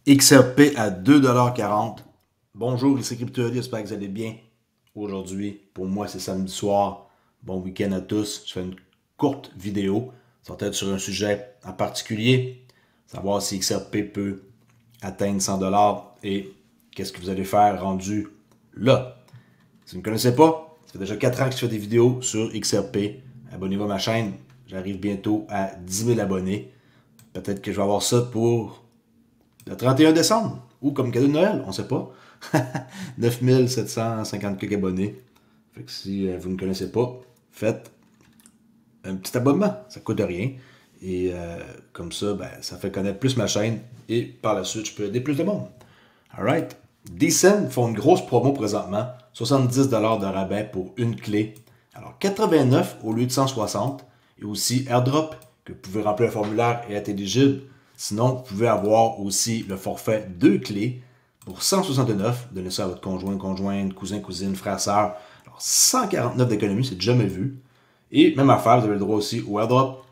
XRP à 2,40 $. Bonjour, ici CryptoAli, j'espère que vous allez bien aujourd'hui. Pour moi, c'est samedi soir. Bon week-end à tous. Je fais une courte vidéo. Ça va être sur un sujet en particulier. Savoir si XRP peut atteindre 100 $ et qu'est-ce que vous allez faire rendu là. Si vous ne me connaissez pas, ça fait déjà 4 ans que je fais des vidéos sur XRP. Abonnez-vous à ma chaîne. J'arrive bientôt à 10 000 abonnés. Peut-être que je vais avoir ça pour le 31 décembre, ou comme cadeau de Noël, on ne sait pas. 9 750 quelques abonnés. Fait que si vous ne connaissez pas, faites un petit abonnement, ça ne coûte rien. Et comme ça, ben, ça fait connaître plus ma chaîne et par la suite, je peux aider plus de monde. Alright. Decent font une grosse promo présentement, 70 $ de rabais pour une clé. Alors 89 au lieu de 160. Et aussi AirDrop, que vous pouvez remplir le formulaire et être éligible. Sinon, vous pouvez avoir aussi le forfait 2 clés pour 169, donnez ça à votre conjoint, conjointe, cousin, cousine, frère, sœur. Alors 149 d'économie, c'est jamais vu. Et même affaire, vous avez le droit aussi au AirDrop.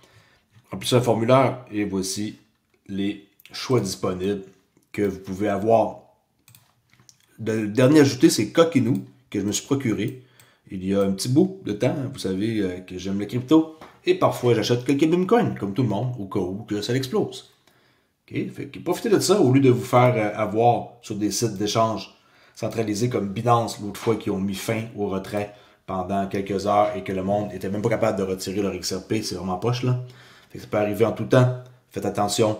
Remplissez un formulaire et voici les choix disponibles que vous pouvez avoir. Le dernier ajouté, c'est Coquinou, que je me suis procuré. Il y a un petit bout de temps, vous savez que j'aime le crypto. Et parfois, j'achète quelques Bitcoin, comme tout le monde, au cas où que ça explose. Okay? Fait que profitez de ça au lieu de vous faire avoir sur des sites d'échange centralisés comme Binance, l'autre fois, qui ont mis fin au retrait pendant quelques heures et que le monde n'était même pas capable de retirer leur XRP. C'est vraiment poche, là. Fait que ça peut arriver en tout temps. Faites attention.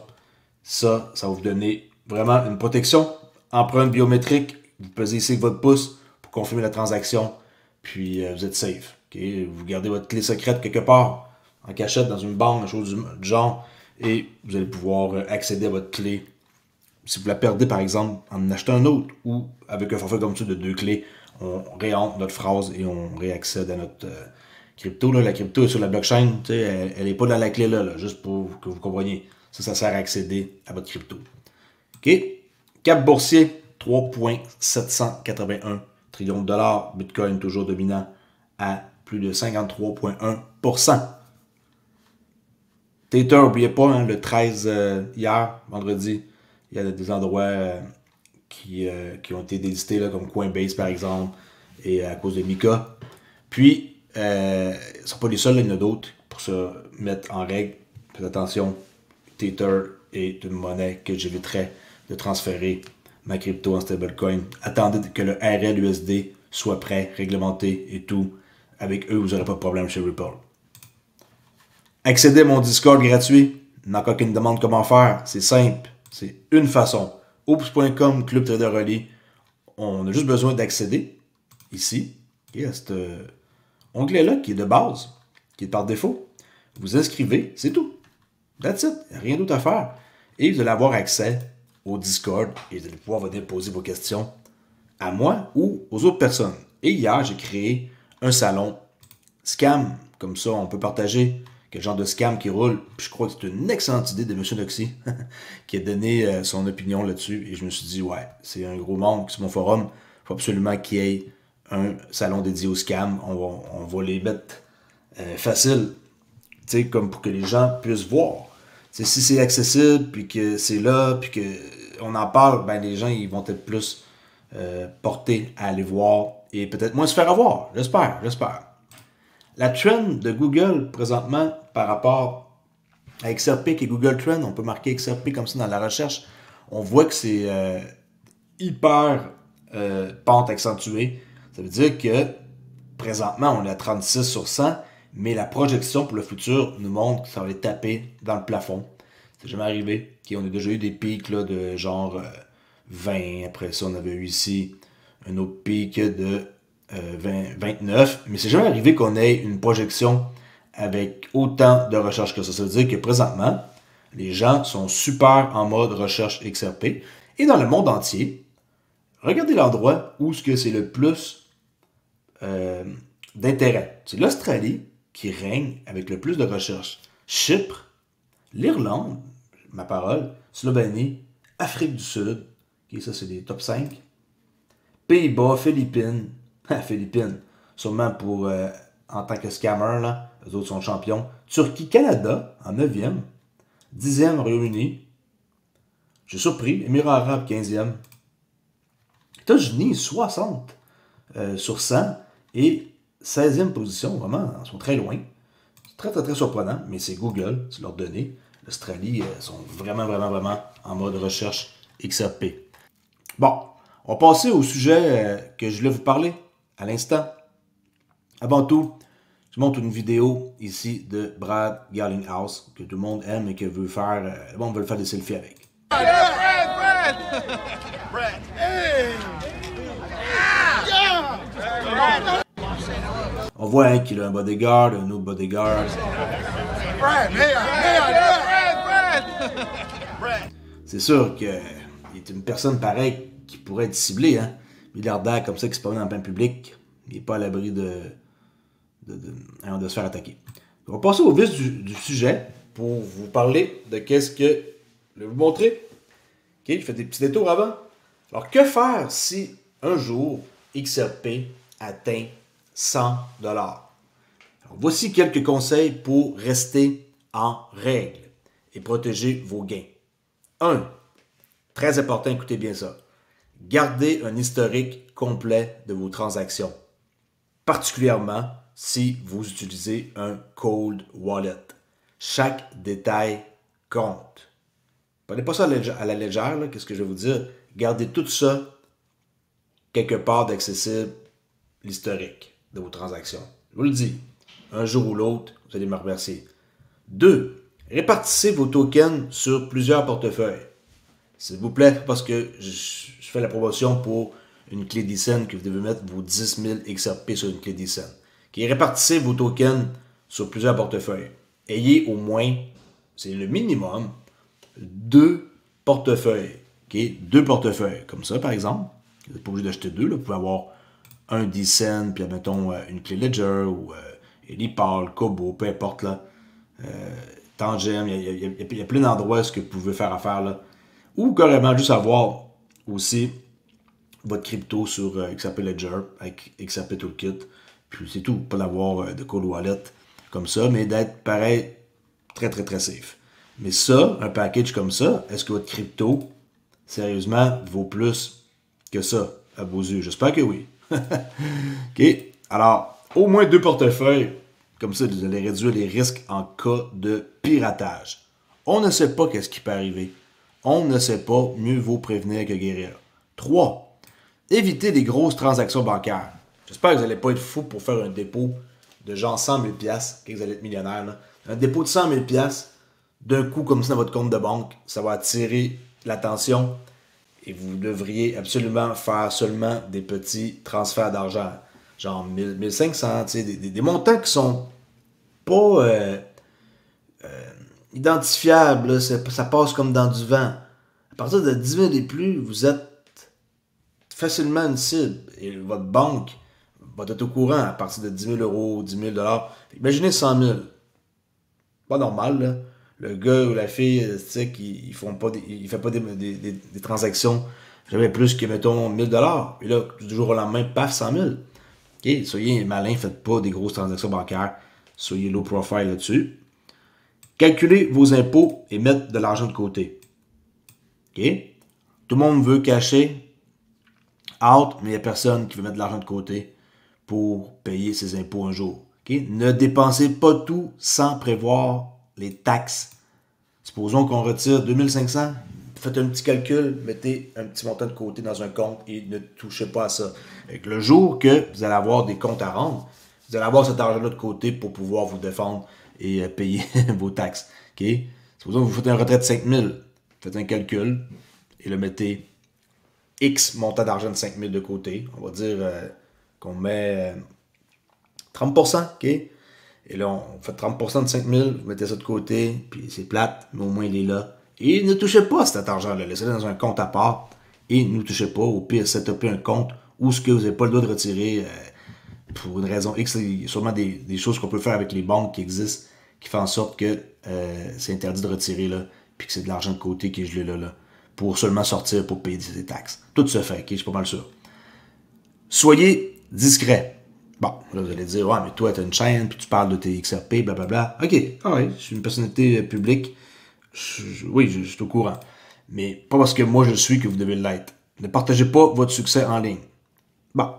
Ça va vous donner vraiment une protection. Empreinte biométrique. Vous pesez ici avec votre pouce pour confirmer la transaction. Puis vous êtes safe. Okay? Vous gardez votre clé secrète quelque part, en cachette, dans une banque, une chose du genre. Et vous allez pouvoir accéder à votre clé. Si vous la perdez, par exemple, en achetant un autre ou avec un forfait comme ça de 2 clés, on réentre notre phrase et on réaccède à notre crypto. Là. La crypto est sur la blockchain, elle n'est pas dans la clé là, juste pour que vous compreniez. Ça sert à accéder à votre crypto. OK? Cap boursier, 3,781 trillions de dollars. Bitcoin toujours dominant à plus de 53,1%. Tether, n'oubliez pas, hein, le 13 hier, vendredi, il y a des endroits qui ont été délistés, là, comme Coinbase par exemple, et à cause de Mika. Puis, ce ne sont pas les seuls, là, il y en a d'autres pour se mettre en règle. Faites attention, Tether est une monnaie que j'éviterais de transférer ma crypto en stablecoin. Attendez que le RLUSD soit prêt, réglementé et tout. Avec eux, vous n'aurez pas de problème chez Ripple. Accédez à mon Discord gratuit. N'a qu'une demande comment faire. C'est simple. C'est une façon. Oops.com, Club Trader Relais. On a juste besoin d'accéder ici à cet onglet-là qui est de base, qui est par défaut. Vous inscrivez, c'est tout. That's it. Il n'y a rien d'autre à faire. Et vous allez avoir accès au Discord et vous allez pouvoir venir poser vos questions à moi ou aux autres personnes. Et hier, j'ai créé un salon scam. Comme ça, on peut partager quel genre de scam qui roule. Puis je crois que c'est une excellente idée de M. Noxy qui a donné son opinion là-dessus. Et je me suis dit, ouais, c'est un gros monde sur mon forum. Il faut absolument qu'il y ait un salon dédié au scam. On va les mettre facile, comme pour que les gens puissent voir. T'sais, si c'est accessible, puis que c'est là, puis qu'on en parle, ben les gens ils vont être plus portés à aller voir et peut-être moins se faire avoir. J'espère. La trend de Google présentement par rapport à XRP qui est Google Trend, on peut marquer XRP comme ça dans la recherche, on voit que c'est hyper pente accentuée. Ça veut dire que présentement on est à 36 sur 100, mais la projection pour le futur nous montre que ça va aller taper dans le plafond. C'est jamais arrivé. Okay, on a déjà eu des pics là, de genre 20, après ça on avait eu ici un autre pic de 29, mais c'est jamais arrivé qu'on ait une projection avec autant de recherche que ça. Ça veut dire que présentement, les gens sont super en mode recherche XRP. Et dans le monde entier, regardez l'endroit où c'est le plus d'intérêt. C'est l'Australie qui règne avec le plus de recherche. Chypre, l'Irlande, ma parole, Slovénie, Afrique du Sud, okay, ça c'est des top 5. Pays-Bas, Philippines, Philippines, sûrement pour en tant que scammer, là, les autres sont champions. Turquie, Canada, en 9e. 10e, Royaume-Uni. suis surpris. Émirats Arabes, 15e. États-Unis, 60 sur 100. Et 16e position, vraiment, ils sont très loin. C'est très, très, très surprenant, mais c'est Google, c'est leurs données. L'Australie sont vraiment, vraiment, vraiment en mode recherche XRP. Bon, on va passer au sujet que je voulais vous parler à l'instant. Avant tout, je montre une vidéo ici de Brad Garlinghouse que tout le monde aime et que veut faire. Le monde veut faire des selfies avec. Brad! Hey! Yeah! On voit hein, qu'il a un bodyguard, un autre bodyguard. Brad! C'est sûr qu'il est une personne pareille qui pourrait être ciblée, hein. Milliardaire comme ça qui se promène en plein public. Il n'est pas à l'abri de se faire attaquer. On va passer au vif du sujet pour vous parler de qu'est-ce que je vais vous montrer. Ok, je fais des petits détours avant. Alors, que faire si un jour XRP atteint 100 $? Alors, voici quelques conseils pour rester en règle et protéger vos gains. 1. Très important, écoutez bien ça. Gardez un historique complet de vos transactions, particulièrement si vous utilisez un cold wallet. Chaque détail compte. Prenez pas ça à la légère, qu'est-ce que je vais vous dire? Gardez tout ça quelque part d'accessible, l'historique de vos transactions. Je vous le dis, un jour ou l'autre, vous allez me remercier. 2. Répartissez vos tokens sur plusieurs portefeuilles. S'il vous plaît, parce que je fais la promotion pour une clé d'eSend que vous devez mettre vos 10 000 XRP sur une clé d'eSend. Répartissez vos tokens sur plusieurs portefeuilles. Ayez au moins, c'est le minimum, 2 portefeuilles. Okay? 2 portefeuilles. Comme ça, par exemple. Vous n'êtes pas obligé d'acheter 2. Là. Vous pouvez avoir un DeCent, puis mettons une clé Ledger, ou Elipal, Kobo, peu importe. Là. Tangem, il y a plein d'endroits où vous pouvez faire affaire. Là. Ou carrément juste avoir aussi votre crypto sur XRP Ledger avec XRP Toolkit. Puis c'est tout. Pas d'avoir de cold wallet comme ça, mais d'être pareil, très très très safe. Mais ça, un package comme ça, est-ce que votre crypto, sérieusement, vaut plus que ça à vos yeux? J'espère que oui. OK. Alors, au moins 2 portefeuilles. Comme ça, vous allez réduire les risques en cas de piratage. On ne sait pas qu'est-ce qui peut arriver. On ne sait pas, mieux vaut prévenir que guérir. 3. Évitez les grosses transactions bancaires. J'espère que vous n'allez pas être fou pour faire un dépôt de genre 100 000 $, que vous allez être millionnaire. Là. Un dépôt de 100 000 $, d'un coup comme ça dans votre compte de banque, ça va attirer l'attention et vous devriez absolument faire seulement des petits transferts d'argent. Genre 1000, 1500, des montants qui sont pas identifiables. Là, ça passe comme dans du vent. À partir de 10 000 et plus, vous êtes facilement une cible. Et votre banque va être au courant à partir de 10 000 €, 10 000 $. Imaginez 100 000. Pas normal, là. Le gars ou la fille, tu sais, il fait pas des transactions jamais plus que, mettons, 1000 $. Et là, du jour au lendemain, paf, 100 000. OK, soyez malin, faites pas des grosses transactions bancaires. Soyez low profile là-dessus. Calculez vos impôts et mettre de l'argent de côté. OK? Tout le monde veut cacher out, mais il n'y a personne qui veut mettre de l'argent de côté pour payer ses impôts un jour. Okay? Ne dépensez pas tout sans prévoir les taxes. Supposons qu'on retire 2500, faites un petit calcul, mettez un petit montant de côté dans un compte et ne touchez pas à ça. Avec le jour que vous allez avoir des comptes à rendre, vous allez avoir cet argent-là de côté pour pouvoir vous défendre et payer vos taxes. Okay? Supposons que vous faites un retrait de 5000, faites un calcul et le mettez X montant d'argent de 5000 de côté. On va dire qu'on met 30%, OK? Et là, on fait 30% de 5000, vous mettez ça de côté, puis c'est plate, mais au moins il est là. Et ne touchez pas à cet argent-là, laissez-le dans un compte à part, et ne touchez pas, au pire, setupez un compte où ce que vous n'avez pas le droit de retirer pour une raison X. Il y a sûrement des choses qu'on peut faire avec les banques qui existent, qui font en sorte que c'est interdit de retirer, là, puis que c'est de l'argent de côté qui est gelé là, pour seulement sortir pour payer des taxes. Tout se fait, OK? Je suis pas mal sûr. Soyez discret. Bon, là, vous allez dire, ouais, mais toi, tu as une chaîne, puis tu parles de tes XRP, blablabla. OK, ah ouais, je suis une personnalité publique. Oui, je suis au courant. Mais pas parce que moi je le suis que vous devez l'être. Ne partagez pas votre succès en ligne. Bon,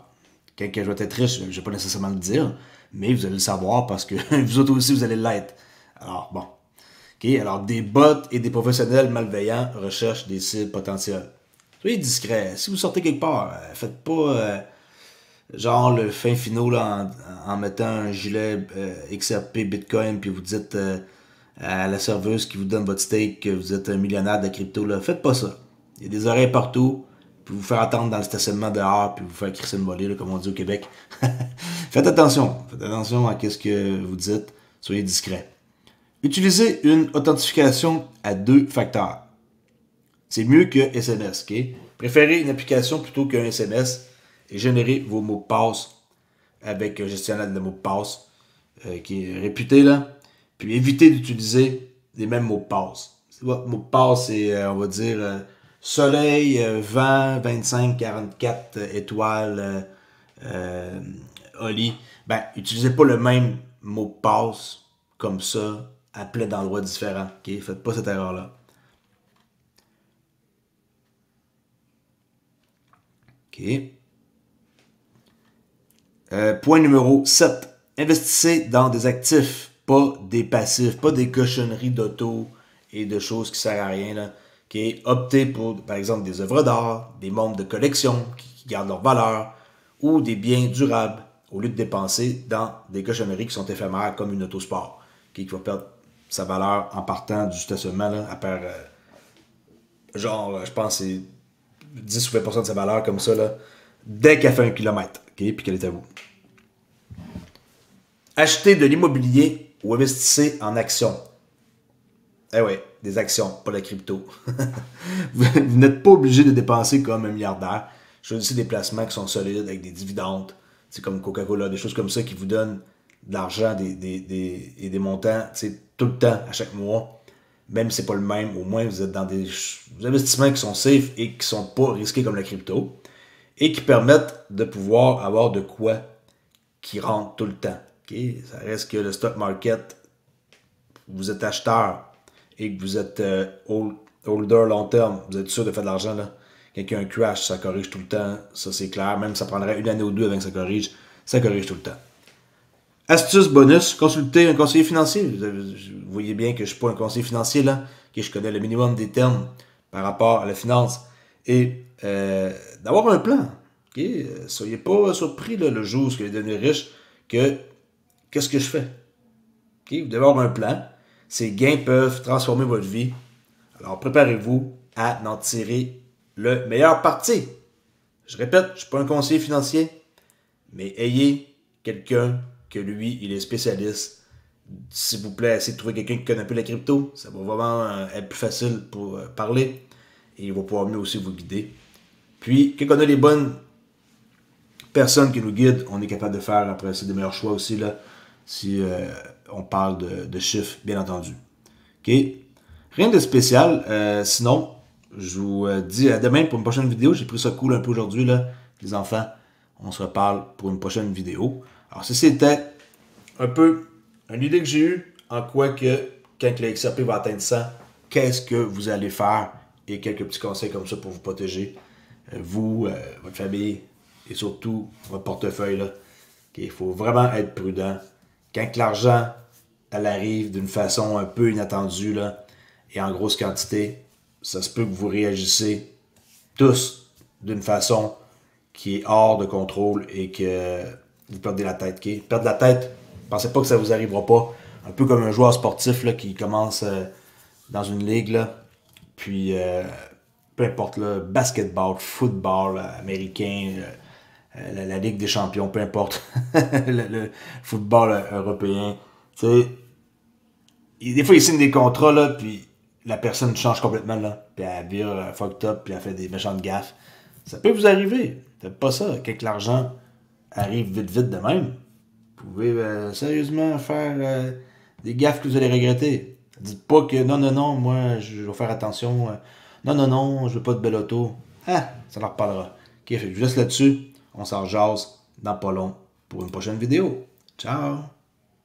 quand je vais être riche, je ne vais pas nécessairement le dire, mais vous allez le savoir parce que vous autres aussi, vous allez l'être. Alors, bon. Okay? Alors, des bots et des professionnels malveillants recherchent des cibles potentielles. Soyez discret. Si vous sortez quelque part, faites pas genre le fin finaux là, en mettant un gilet XRP Bitcoin, puis vous dites à la serveuse qui vous donne votre stake que vous êtes un millionnaire de la crypto. Là. Faites pas ça. Il y a des oreilles partout, puis vous faire attendre dans le stationnement dehors, puis vous faire crisser une volée, là, comme on dit au Québec. Faites attention. Faites attention à ce que vous dites. Soyez discret. Utilisez une authentification à 2 facteurs. C'est mieux que SMS. Okay? Préférez une application plutôt qu'un SMS et générez vos mots de passe avec un gestionnaire de mots de passe qui est réputé là. Puis évitez d'utiliser les mêmes mots de passe. Votre mot de passe, c'est, on va dire, soleil, vent, 25, 44 étoiles, Oli. Ben, utilisez pas le même mot de passe comme ça à plein d'endroits différents. Okay? Faites pas cette erreur-là. OK. Point numéro 7. Investissez dans des actifs, pas des passifs, pas des cochonneries d'auto et de choses qui ne servent à rien. Là. Okay? Optez pour, par exemple, des œuvres d'art, des montres de collection qui gardent leur valeur ou des biens durables au lieu de dépenser dans des cochonneries qui sont éphémères comme une autosport qui va perdre sa valeur en partant du stationnement là, à part, je pense que c'est 10 ou 20% de sa valeur comme ça là, dès qu'elle fait 1 kilomètre. Okay? Puis qu'elle est à vous. Achetez de l'immobilier ou investissez en actions. Eh oui, des actions, pas la crypto. Vous n'êtes pas obligé de dépenser comme un milliardaire. Choisissez des placements qui sont solides avec des dividendes. C'est comme Coca-Cola, des choses comme ça qui vous donnent de l'argent et des montants tout le temps, à chaque mois. Même si ce n'est pas le même, au moins vous êtes dans des investissements qui sont safe et qui ne sont pas risqués comme la crypto et qui permettent de pouvoir avoir de quoi qui rentre tout le temps. Okay? Ça reste que le stock market, vous êtes acheteur et que vous êtes holder long terme, vous êtes sûr de faire de l'argent. Là. Quand il y a un crash, ça corrige tout le temps. Ça, c'est clair. Même si ça prendrait 1 année ou 2 avant que ça corrige tout le temps. Astuce bonus, consultez un conseiller financier. Vous voyez bien que je ne suis pas un conseiller financier là, que je connais le minimum des termes par rapport à la finance et d'avoir un plan. Okay? Soyez pas surpris là, le jour où vous allez devenir riche que qu'est-ce que je fais? Okay? Vous devez avoir un plan. Ces gains peuvent transformer votre vie. Alors préparez-vous à en tirer le meilleur parti. Je répète, je ne suis pas un conseiller financier, mais ayez quelqu'un que lui, il est spécialiste. S'il vous plaît, essayez de trouver quelqu'un qui connaît un peu la crypto. Ça va vraiment être plus facile pour parler. Et il va pouvoir mieux aussi vous guider. Puis, quand on a les bonnes personnes qui nous guident, on est capable de faire après c'est des meilleurs choix aussi, là, si on parle de chiffres, bien entendu. OK? Rien de spécial. Sinon, je vous dis à demain pour une prochaine vidéo. J'ai pris ça cool un peu aujourd'hui, là, les enfants. On se reparle pour une prochaine vidéo. Alors, ceci était un peu une idée que j'ai eue en quoi que quand le XRP va atteindre 100, qu'est-ce que vous allez faire et quelques petits conseils comme ça pour vous protéger, vous, votre famille et surtout votre portefeuille. Là. Il faut vraiment être prudent. Quand l'argent elle arrive d'une façon un peu inattendue là, et en grosse quantité, ça se peut que vous réagissez tous d'une façon qui est hors de contrôle et que vous perdez la tête. Okay? Perdre la tête, pensez pas que ça vous arrivera pas. Un peu comme un joueur sportif là, qui commence dans une ligue, là, puis peu importe, là, basketball, football américain, la Ligue des champions, peu importe, le football européen. Tu sais, des fois, ils signent des contrats, là, puis la personne change complètement, là, puis elle vire fucked up, puis elle fait des méchantes gaffes. Ça peut vous arriver. Faites pas ça. Quand l'argent arrive vite de même, vous pouvez sérieusement faire des gaffes que vous allez regretter. Dites pas que non, moi, je vais faire attention. Non, je veux pas de bel auto. Ah, ça leur reparlera. Ok, je vous laisse là-dessus. On s'en jase dans pas long pour une prochaine vidéo. Ciao!